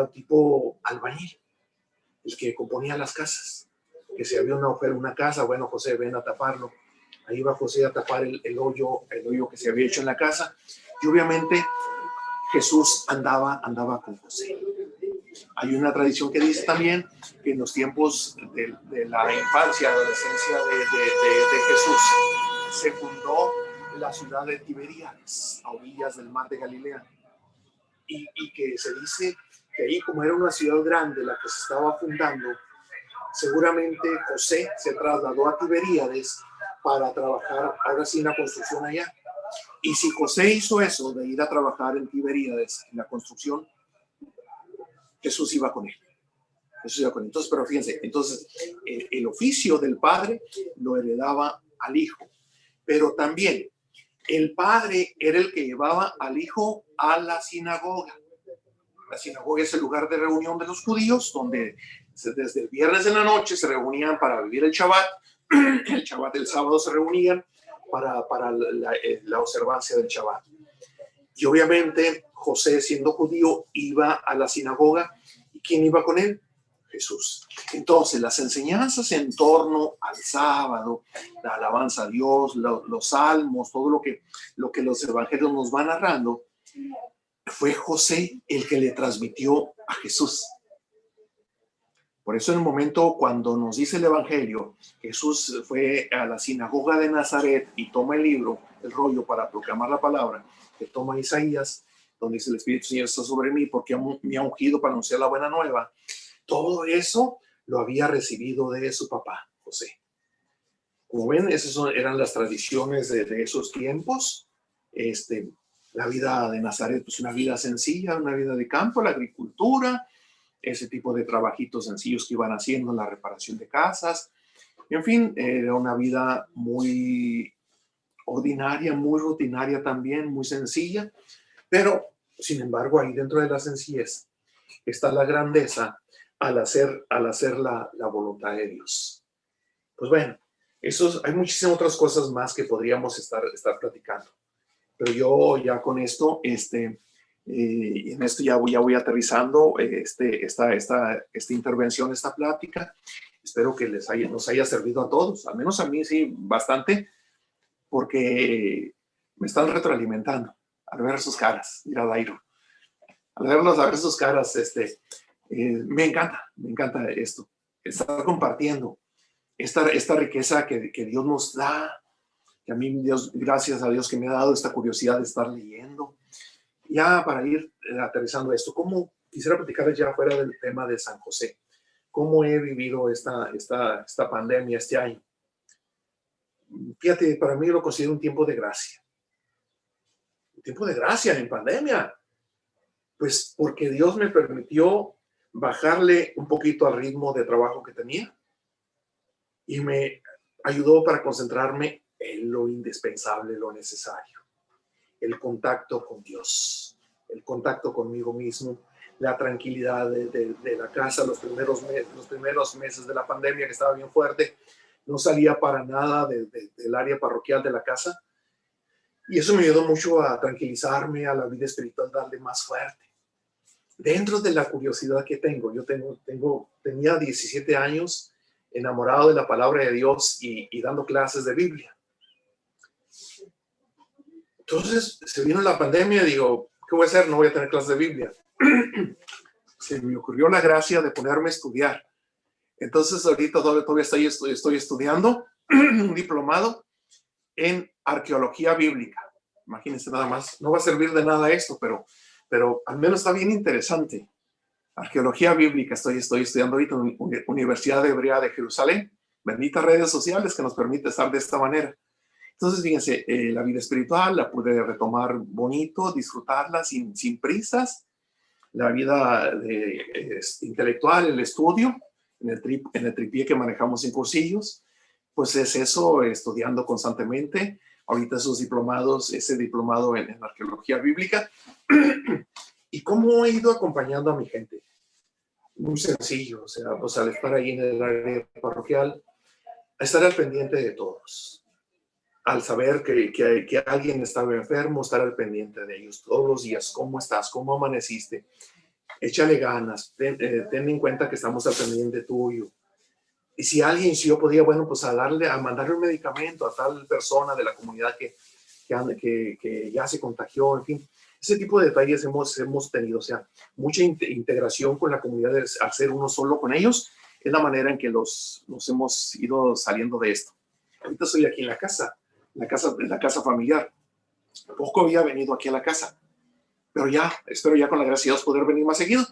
un tipo albañil, el que componía las casas, que si había un agujero en una casa, bueno, José, ven a taparlo. Ahí va José a tapar el hoyo que se había hecho en la casa. Y obviamente Jesús andaba con José. Hay una tradición que dice también que en los tiempos de la infancia, adolescencia de Jesús, se fundó la ciudad de Tiberíades, a orillas del mar de Galilea. Y que se dice que ahí, como era una ciudad grande la que se estaba fundando, seguramente José se trasladó a Tiberíades para trabajar ahora sí en la construcción allá. Y si José hizo eso de ir a trabajar en Tiberíades, en la construcción, Jesús iba con él. Entonces, pero fíjense, entonces el oficio del padre lo heredaba al hijo, pero también el padre era el que llevaba al hijo a la sinagoga. La sinagoga es el lugar de reunión de los judíos, donde desde el viernes en la noche se reunían para vivir el Shabbat. El Shabbat del sábado se reunían para la observancia del Shabbat. Y obviamente José, siendo judío, iba a la sinagoga. ¿Y quién iba con él? Jesús. Entonces, las enseñanzas en torno al sábado, la alabanza a Dios, los salmos, todo lo que los evangelios nos van narrando, fue José el que le transmitió a Jesús. Por eso en el momento cuando nos dice el evangelio, Jesús fue a la sinagoga de Nazaret y toma el libro, el rollo para proclamar la palabra, que toma Isaías, donde dice el Espíritu Señor está sobre mí porque me ha ungido para anunciar la buena nueva. Todo eso lo había recibido de su papá, José. Como ven, esas eran las tradiciones de esos tiempos. La vida de Nazaret, pues una vida sencilla, una vida de campo, la agricultura, ese tipo de trabajitos sencillos que iban haciendo, la reparación de casas. En fin, era una vida muy ordinaria, muy rutinaria también, muy sencilla. Pero, sin embargo, ahí dentro de la sencillez está la grandeza al hacer la voluntad de Dios. Pues bueno, hay muchísimas otras cosas más que podríamos estar platicando. Pero yo ya con esto, en esto ya voy aterrizando esta intervención, esta plática. Espero que nos haya servido a todos, al menos a mí sí, bastante, porque me están retroalimentando al ver sus caras. Mira, Dairo, al ver sus caras, me encanta esto, estar compartiendo esta riqueza que Dios nos da, que a mí Dios, gracias a Dios que me ha dado esta curiosidad de estar leyendo. Ya para ir aterrizando esto, quisiera platicarles ya fuera del tema de San José, cómo he vivido esta pandemia este año. Fíjate, para mí lo considero un tiempo de gracia. Un tiempo de gracia en pandemia. Pues porque Dios me permitió bajarle un poquito al ritmo de trabajo que tenía y me ayudó para concentrarme en lo indispensable, lo necesario. El contacto con Dios, el contacto conmigo mismo, la tranquilidad de la casa. Los primeros meses de la pandemia, que estaba bien fuerte, no salía para nada del área parroquial de la casa. Y eso me ayudó mucho a tranquilizarme, a la vida espiritual, darle más fuerte. Dentro de la curiosidad que tengo, tenía 17 años, enamorado de la palabra de Dios y dando clases de Biblia. Entonces se vino la pandemia y digo, ¿qué voy a hacer? No voy a tener clases de Biblia. Se me ocurrió la gracia de ponerme a estudiar. Entonces ahorita todavía estoy estudiando un diplomado en arqueología bíblica. Imagínense nada más. No va a servir de nada esto, pero al menos está bien interesante. Arqueología bíblica estoy estudiando ahorita en la Universidad Hebrea de Jerusalén. Benditas redes sociales que nos permite estar de esta manera. Entonces, fíjense, la vida espiritual la pude retomar bonito, disfrutarla sin prisas. La vida intelectual, el estudio, en el tripié que manejamos en cursillos, pues es eso, estudiando constantemente. Ahorita ese diplomado en arqueología bíblica. ¿Y cómo he ido acompañando a mi gente? Muy sencillo, o sea, pues al estar ahí en el área parroquial, estar al pendiente de todos. Al saber que alguien estaba enfermo, estar al pendiente de ellos todos los días. ¿Cómo estás? ¿Cómo amaneciste? Échale ganas. Ten en cuenta que estamos al pendiente tuyo. Y si yo podía, bueno, pues a mandarle un medicamento a tal persona de la comunidad que ya se contagió, en fin. Ese tipo de detalles hemos tenido, o sea, mucha integración con la comunidad, al ser uno solo con ellos, es la manera en que nos hemos ido saliendo de esto. Ahorita estoy aquí en la casa familiar. Poco había venido aquí a la casa, pero espero ya con la gracia de Dios poder venir más seguido.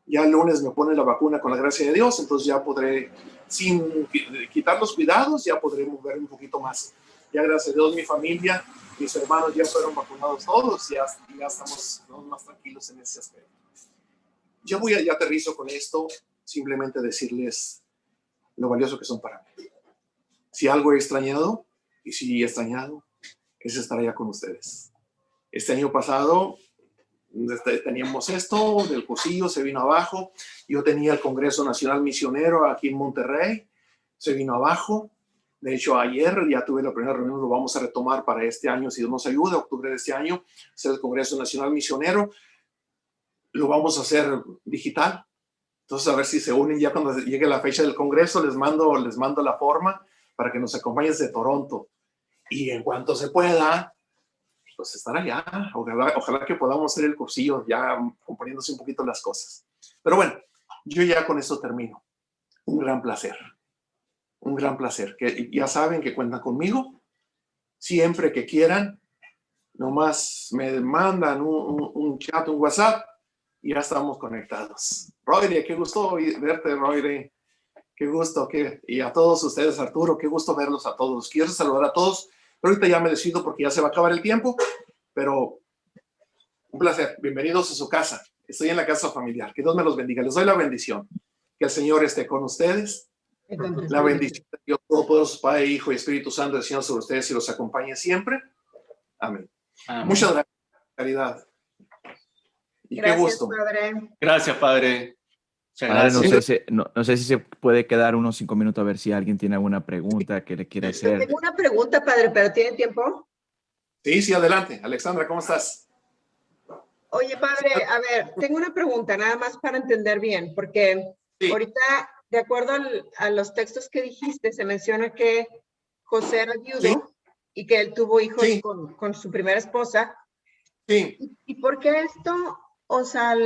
Ya el lunes me pone la vacuna con la gracia de Dios, entonces ya podré, sin quitar los cuidados, ya podré moverme un poquito más. Ya gracias a Dios mi familia, mis hermanos ya fueron vacunados todos, ya estamos más tranquilos en ese aspecto. Ya aterrizo con esto, simplemente decirles lo valioso que son para mí. Si algo he extrañado, y si he extrañado, es estar allá con ustedes. Este año pasado teníamos esto, del cursillo se vino abajo. Yo tenía el Congreso Nacional Misionero aquí en Monterrey, se vino abajo. De hecho, ayer ya tuve la primera reunión, lo vamos a retomar para este año, si Dios nos ayuda, octubre de este año, es el Congreso Nacional Misionero. Lo vamos a hacer digital. Entonces, a ver si se unen ya cuando llegue la fecha del Congreso. Les mando la forma para que nos acompañen desde Toronto. Y en cuanto se pueda, pues estar allá. Ojalá que podamos hacer el cursillo ya componiéndose un poquito las cosas. Pero bueno, yo ya con eso termino. Un gran placer. Un gran placer. Que ya saben que cuentan conmigo. Siempre que quieran, nomás me mandan un chat, un WhatsApp y ya estamos conectados. Roire, qué gusto verte, Roire. Qué gusto. Y a todos ustedes, Arturo, qué gusto verlos a todos. Quiero saludar a todos, pero ahorita ya me decido porque ya se va a acabar el tiempo, pero un placer. Bienvenidos a su casa. Estoy en la casa familiar. Que Dios me los bendiga. Les doy la bendición. Que el Señor esté con ustedes. La bendición de Dios Todopoderoso, Padre, Hijo y Espíritu Santo, del Señor sobre ustedes y los acompañe siempre. Amén. Amén. Muchas gracias, caridad. Y Gracias, qué gusto. Padre. Gracias, Padre. Muchas Padre, gracias. no sé si se puede quedar unos 5 minutos a ver si alguien tiene alguna pregunta que le quiera hacer. Tengo una pregunta, Padre, pero ¿tiene tiempo? Sí, adelante. Alexandra, ¿cómo estás? Oye, Padre, a ver, tengo una pregunta, nada más para entender bien, porque Sí. ahorita, de acuerdo a los textos que dijiste, se menciona que José era viudo Sí. y que él tuvo hijos Sí. con su primera esposa. Sí. ¿Y por qué esto, o sea,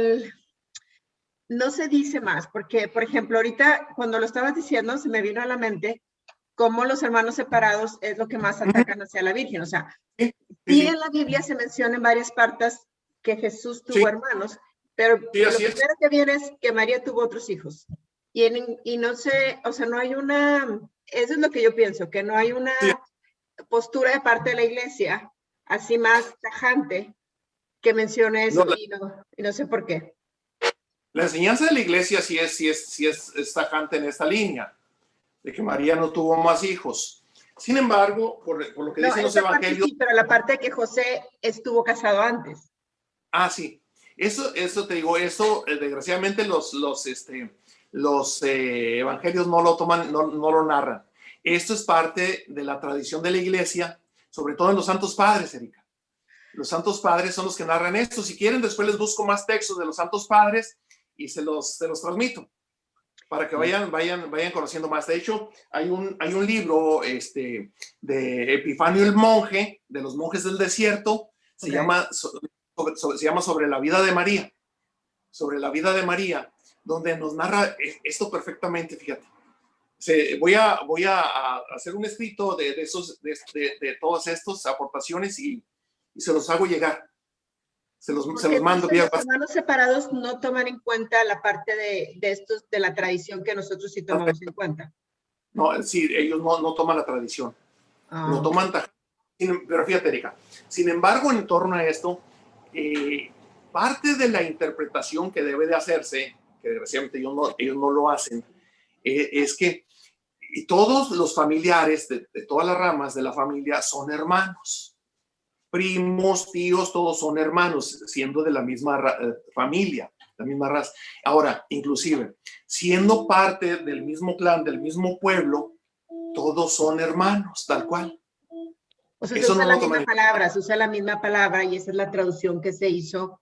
no se dice más? Porque, por ejemplo, ahorita cuando lo estabas diciendo, se me vino a la mente cómo los hermanos separados es lo que más atacan hacia la Virgen. O sea, Sí. sí en la Biblia se menciona en varias partes que Jesús tuvo Sí. hermanos, pero Sí, lo así es. primero que viene es que María tuvo otros hijos. Y no sé, o sea, no hay una, eso es lo que yo pienso, que no hay una Sí. postura de parte de la iglesia así más tajante que mencione eso, y no sé por qué. La enseñanza de la iglesia sí es tajante en esta línea, de que María no tuvo más hijos. Sin embargo, por lo que No, dicen los esa parte evangelios... sí, pero la parte de que José estuvo casado antes. Ah, sí. Eso te digo, eso desgraciadamente los evangelios no lo toman, no lo narran. Esto es parte de la tradición de la iglesia, sobre todo en los santos padres, Erika. Los santos padres son los que narran esto. Si quieren, después les busco más textos de los santos padres y se los transmito para que vayan conociendo más. De hecho, hay un libro de Epifanio el monje, de los monjes del desierto, se llama Sobre la vida de María. Sobre la vida de María, donde nos narra esto perfectamente, fíjate. Voy a hacer un escrito de todas estas aportaciones y se los hago llegar. Se los mando. Los hermanos separados no toman en cuenta la parte de estos, de la tradición que nosotros sí tomamos en cuenta. No, sí, ellos no toman la tradición. No toman. Pero fíjate, Erika. Sin embargo, en torno a esto, parte de la interpretación que debe de hacerse, que desgraciadamente ellos no lo hacen, es que todos los familiares de todas las ramas de la familia son hermanos. Primos, tíos, todos son hermanos, siendo de la misma familia, la misma raza. Ahora, inclusive, siendo parte del mismo clan, del mismo pueblo, todos son hermanos, tal cual. O sea, se usa la misma palabra, se usa la misma palabra y esa es la traducción que se hizo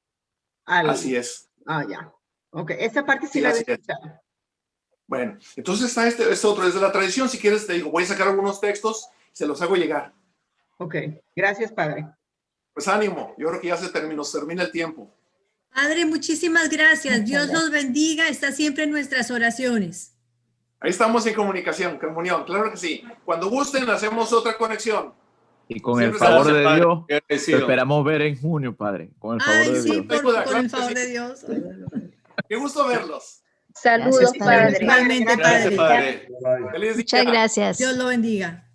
Así es. Ah, ya. Ok, esta parte sí la he escuchado. Bueno, entonces está este otro, es de la tradición. Si quieres, te digo, voy a sacar algunos textos, se los hago llegar. Ok, gracias, Padre. Pues ánimo, yo creo que ya se termina el tiempo. Padre, muchísimas gracias. Dios los bendiga, está siempre en nuestras oraciones. Ahí estamos en comunión, claro que sí. Cuando gusten, hacemos otra conexión. Y con el favor de Dios, te esperamos ver en junio, Padre. Con el favor de Dios. Con el favor de Dios. Qué gusto verlos. Saludos, Padre. Igualmente, Padre. Muchas gracias. Dios lo bendiga.